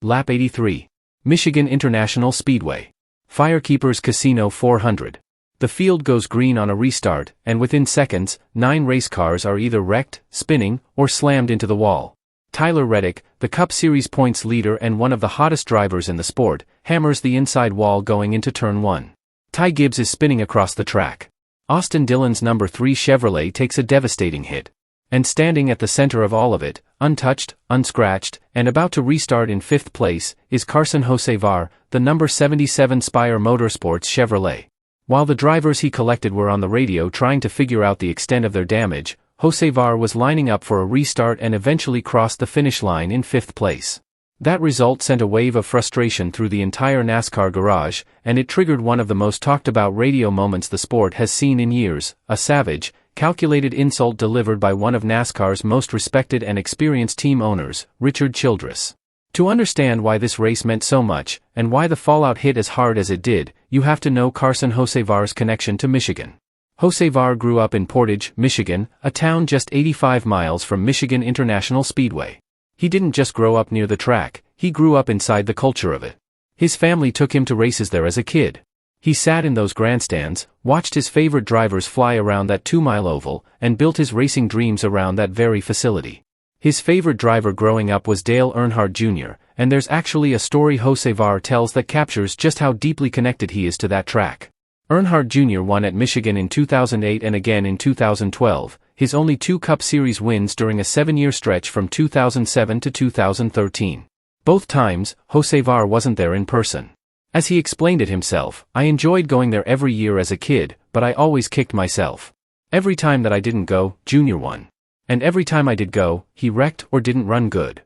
Lap 83. Michigan International Speedway. FireKeepers Casino 400. The field goes green on a restart, and within seconds, 9 race cars are either wrecked, spinning, or slammed into the wall. Tyler Reddick, the Cup Series points leader and one of the hottest drivers in the sport, hammers the inside wall going into turn 1. Ty Gibbs is spinning across the track. Austin Dillon's number 3 Chevrolet takes a devastating hit. And standing at the center of all of it, untouched, unscratched, and about to restart in 5th place, is Carson Hocevar, the number 77 Spire Motorsports Chevrolet. While the drivers he collected were on the radio trying to figure out the extent of their damage, Hocevar was lining up for a restart and eventually crossed the finish line in 5th place. That result sent a wave of frustration through the entire NASCAR garage, and it triggered one of the most talked about radio moments the sport has seen in years, a savage, calculated insult delivered by one of NASCAR's most respected and experienced team owners, Richard Childress. To understand why this race meant so much, and why the fallout hit as hard as it did, you have to know Carson Hocevar's connection to Michigan. Hocevar grew up in Portage, Michigan, a town just 85 miles from Michigan International Speedway. He didn't just grow up near the track, he grew up inside the culture of it. His family took him to races there as a kid. He sat in those grandstands, watched his favorite drivers fly around that 2-mile oval, and built his racing dreams around that very facility. His favorite driver growing up was Dale Earnhardt Jr., and there's actually a story Hocevar tells that captures just how deeply connected he is to that track. Earnhardt Jr. won at Michigan in 2008 and again in 2012, his only 2 Cup Series wins during a 7-year stretch from 2007 to 2013. Both times, Hocevar wasn't there in person. As he explained it himself, I enjoyed going there every year as a kid, but I always kicked myself. Every time that I didn't go, Junior won. And every time I did go, he wrecked or didn't run good.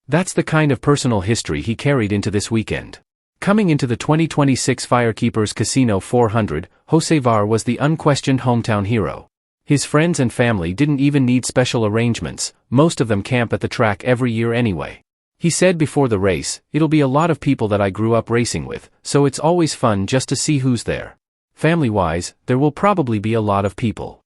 That's the kind of personal history he carried into this weekend. Coming into the 2026 FireKeepers Casino 400, Hocevar was the unquestioned hometown hero. His friends and family didn't even need special arrangements, most of them camp at the track every year anyway. He said before the race, "It'll be a lot of people that I grew up racing with, so it's always fun just to see who's there. Family-wise, there will probably be a lot of people."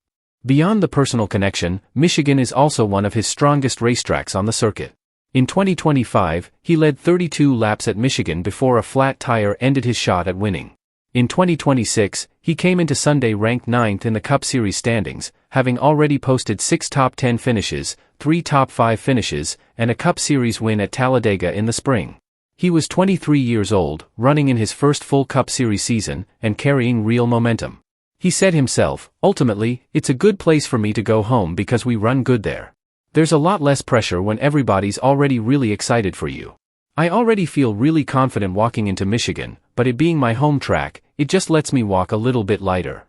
Beyond the personal connection, Michigan is also one of his strongest racetracks on the circuit. In 2025, he led 32 laps at Michigan before a flat tire ended his shot at winning. In 2026, he came into Sunday ranked 9th in the Cup Series standings, having already posted 6 top 10 finishes, 3 top 5 finishes, and a Cup Series win at Talladega in the spring. He was 23 years old, running in his first full Cup Series season, and carrying real momentum. He said himself, "Ultimately, it's a good place for me to go home because we run good there. There's a lot less pressure when everybody's already really excited for you. I already feel really confident walking into Michigan, but it being my home track, it just lets me walk a little bit lighter."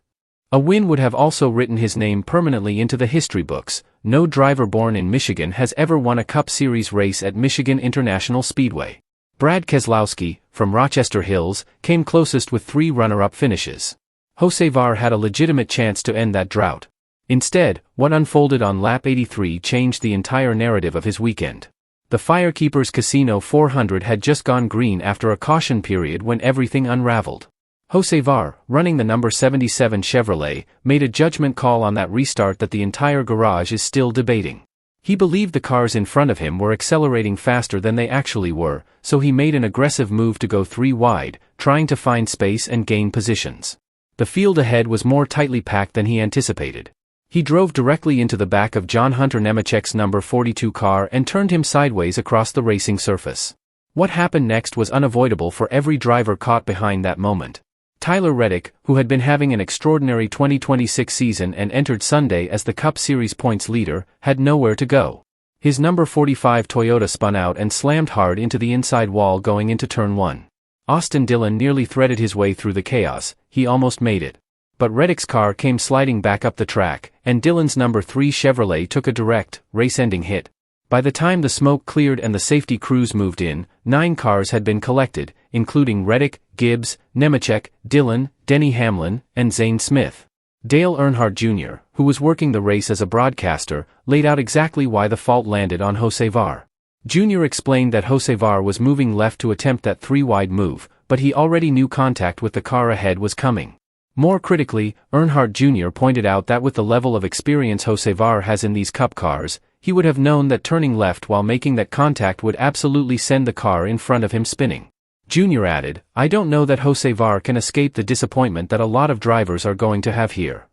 A win would have also written his name permanently into the history books. No driver born in Michigan has ever won a Cup Series race at Michigan International Speedway. Brad Keselowski, from Rochester Hills, came closest with 3 runner-up finishes. Hocevar had a legitimate chance to end that drought. Instead, what unfolded on lap 83 changed the entire narrative of his weekend. The FireKeepers Casino 400 had just gone green after a caution period when everything unraveled. Hocevar, running the number 77 Chevrolet, made a judgment call on that restart that the entire garage is still debating. He believed the cars in front of him were accelerating faster than they actually were, so he made an aggressive move to go 3 wide, trying to find space and gain positions. The field ahead was more tightly packed than he anticipated. He drove directly into the back of Hunter Nemechek's number 42 car and turned him sideways across the racing surface. What happened next was unavoidable for every driver caught behind that moment. Tyler Reddick, who had been having an extraordinary 2026 season and entered Sunday as the Cup Series points leader, had nowhere to go. His number 45 Toyota spun out and slammed hard into the inside wall going into turn 1. Austin Dillon nearly threaded his way through the chaos, he almost made it. But Reddick's car came sliding back up the track, and Dillon's number 3 Chevrolet took a direct, race-ending hit. By the time the smoke cleared and the safety crews moved in, 9 cars had been collected, including Reddick, Gibbs, Nemechek, Dillon, Denny Hamlin, and Zane Smith. Dale Earnhardt Jr., who was working the race as a broadcaster, laid out exactly why the fault landed on Hocevar. Jr. explained that Hocevar was moving left to attempt that 3-wide move, but he already knew contact with the car ahead was coming. More critically, Earnhardt Jr. pointed out that with the level of experience Hocevar has in these Cup cars, he would have known that turning left while making that contact would absolutely send the car in front of him spinning. Junior added, "I don't know that Hocevar can escape the disappointment that a lot of drivers are going to have here.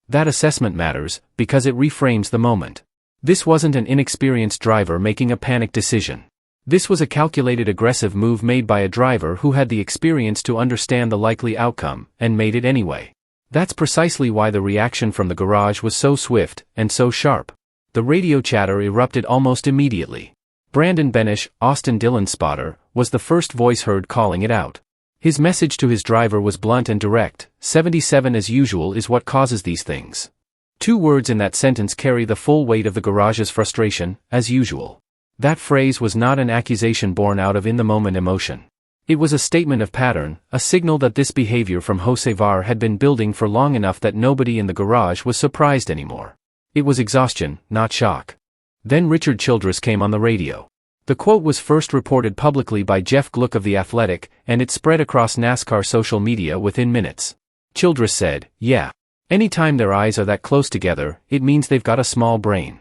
That assessment matters, because it reframes the moment. This wasn't an inexperienced driver making a panic decision. This was a calculated aggressive move made by a driver who had the experience to understand the likely outcome, and made it anyway. That's precisely why the reaction from the garage was so swift, and so sharp." The radio chatter erupted almost immediately. Brandon Benish, Austin Dillon's spotter, was the first voice heard calling it out. His message to his driver was blunt and direct: 77 as usual is what causes these things. 2 words in that sentence carry the full weight of the garage's frustration: as usual. That phrase was not an accusation born out of in-the-moment emotion. It was a statement of pattern, a signal that this behavior from Hocevar had been building for long enough that nobody in the garage was surprised anymore. It was exhaustion, not shock. Then Richard Childress came on the radio. The quote was first reported publicly by Jeff Gluck of The Athletic, and it spread across NASCAR social media within minutes. Childress said, "Yeah. Anytime their eyes are that close together, it means they've got a small brain."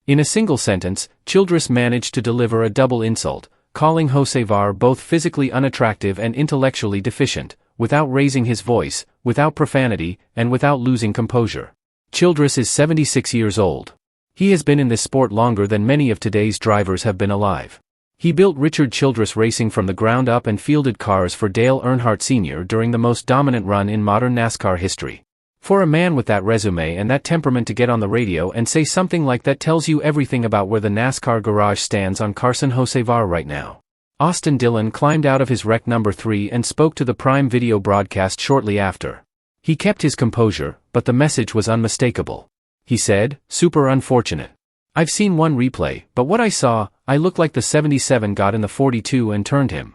In a single sentence, Childress managed to deliver a double insult, calling Hocevar both physically unattractive and intellectually deficient, without raising his voice, without profanity, and without losing composure. Childress is 76 years old. He has been in this sport longer than many of today's drivers have been alive. He built Richard Childress Racing from the ground up and fielded cars for Dale Earnhardt Sr. during the most dominant run in modern NASCAR history. For a man with that resume and that temperament to get on the radio and say something like that tells you everything about where the NASCAR garage stands on Carson Hocevar right now. Austin Dillon climbed out of his wreck number 3 and spoke to the Prime Video broadcast shortly after. He kept his composure, but the message was unmistakable. He said, "Super unfortunate. I've seen one replay, but what I saw, I looked like the 77 got in the 42 and turned him."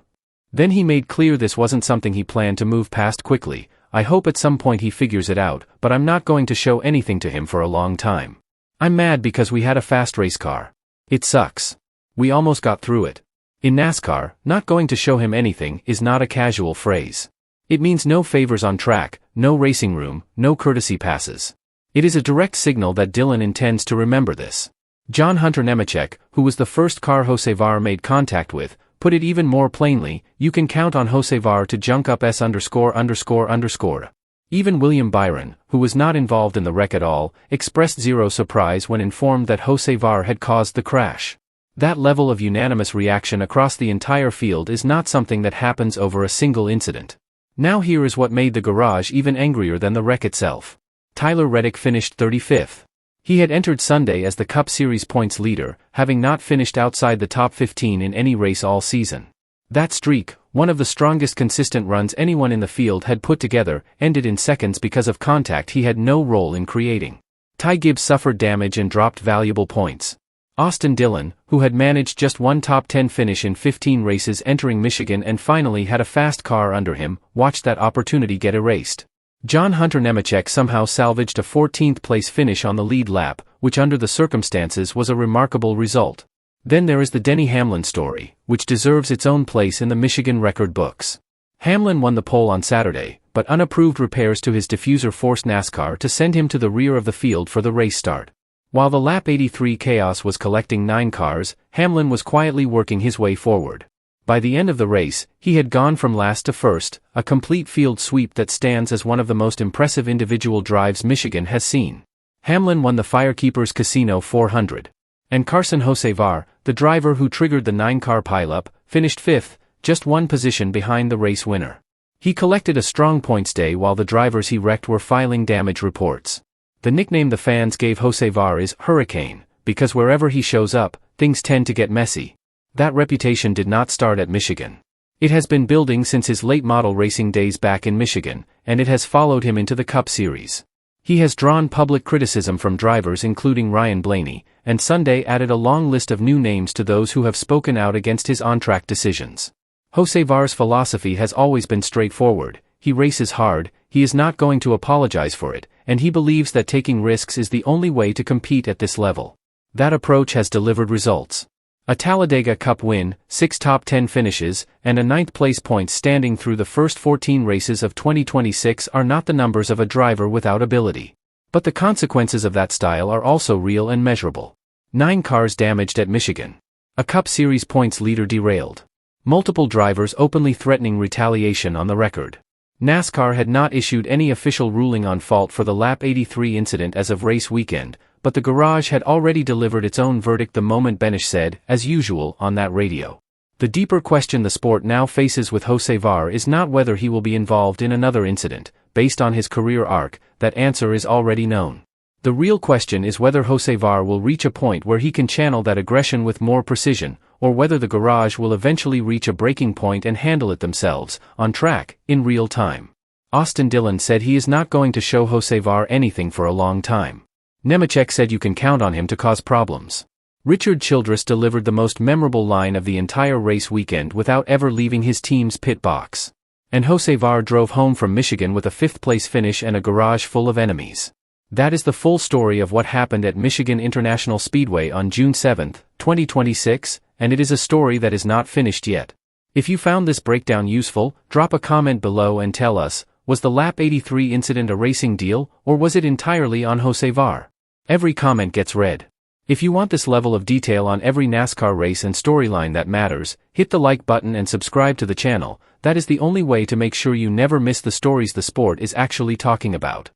Then he made clear this wasn't something he planned to move past quickly. "I hope at some point he figures it out, but I'm not going to show anything to him for a long time. I'm mad because we had a fast race car. It sucks. We almost got through it." In NASCAR, not going to show him anything is not a casual phrase. It means no favors on track, no racing room, no courtesy passes. It is a direct signal that Dillon intends to remember this. Hunter Nemechek, who was the first car Hocevar made contact with, put it even more plainly: "You can count on Hocevar to junk up S____." Even William Byron, who was not involved in the wreck at all, expressed zero surprise when informed that Hocevar had caused the crash. That level of unanimous reaction across the entire field is not something that happens over a single incident. Now here is what made the garage even angrier than the wreck itself. Tyler Reddick finished 35th. He had entered Sunday as the Cup Series points leader, having not finished outside the top 15 in any race all season. That streak, one of the strongest consistent runs anyone in the field had put together, ended in seconds because of contact he had no role in creating. Ty Gibbs suffered damage and dropped valuable points. Austin Dillon, who had managed just one top 10 finish in 15 races entering Michigan and finally had a fast car under him, watched that opportunity get erased. Hunter Nemechek somehow salvaged a 14th place finish on the lead lap, which under the circumstances was a remarkable result. Then there is the Denny Hamlin story, which deserves its own place in the Michigan record books. Hamlin won the pole on Saturday, but unapproved repairs to his diffuser forced NASCAR to send him to the rear of the field for the race start. While the lap 83 chaos was collecting 9 cars, Hamlin was quietly working his way forward. By the end of the race, he had gone from last to first, a complete field sweep that stands as one of the most impressive individual drives Michigan has seen. Hamlin won the FireKeepers Casino 400. And Carson Hocevar, the driver who triggered the 9-car pileup, finished 5th, just one position behind the race winner. He collected a strong points day while the drivers he wrecked were filing damage reports. The nickname the fans gave Hocevar is Hurricane, because wherever he shows up, things tend to get messy. That reputation did not start at Michigan. It has been building since his late model racing days back in Michigan, and it has followed him into the Cup Series. He has drawn public criticism from drivers including Ryan Blaney, and Sunday added a long list of new names to those who have spoken out against his on-track decisions. Hocevar's philosophy has always been straightforward: he races hard, he is not going to apologize for it, and he believes that taking risks is the only way to compete at this level. That approach has delivered results. A Talladega Cup win, 6 top 10 finishes, and a 9th place points standing through the first 14 races of 2026 are not the numbers of a driver without ability. But the consequences of that style are also real and measurable. 9 cars damaged at Michigan. A Cup Series points leader derailed. Multiple drivers openly threatening retaliation on the record. NASCAR had not issued any official ruling on fault for the Lap 83 incident as of race weekend, but the garage had already delivered its own verdict the moment Benish said, as usual, on that radio. The deeper question the sport now faces with Hocevar is not whether he will be involved in another incident. Based on his career arc, that answer is already known. The real question is whether Hocevar will reach a point where he can channel that aggression with more precision, or whether the garage will eventually reach a breaking point and handle it themselves, on track, in real time. Austin Dillon said he is not going to show Hocevar anything for a long time. Nemechek said you can count on him to cause problems. Richard Childress delivered the most memorable line of the entire race weekend without ever leaving his team's pit box. And Hocevar drove home from Michigan with a 5th-place finish and a garage full of enemies. That is the full story of what happened at Michigan International Speedway on June 7, 2026, and it is a story that is not finished yet. If you found this breakdown useful, drop a comment below and tell us, was the Lap 83 incident a racing deal, or was it entirely on Hocevar? Every comment gets read. If you want this level of detail on every NASCAR race and storyline that matters, hit the like button and subscribe to the channel. That is the only way to make sure you never miss the stories the sport is actually talking about.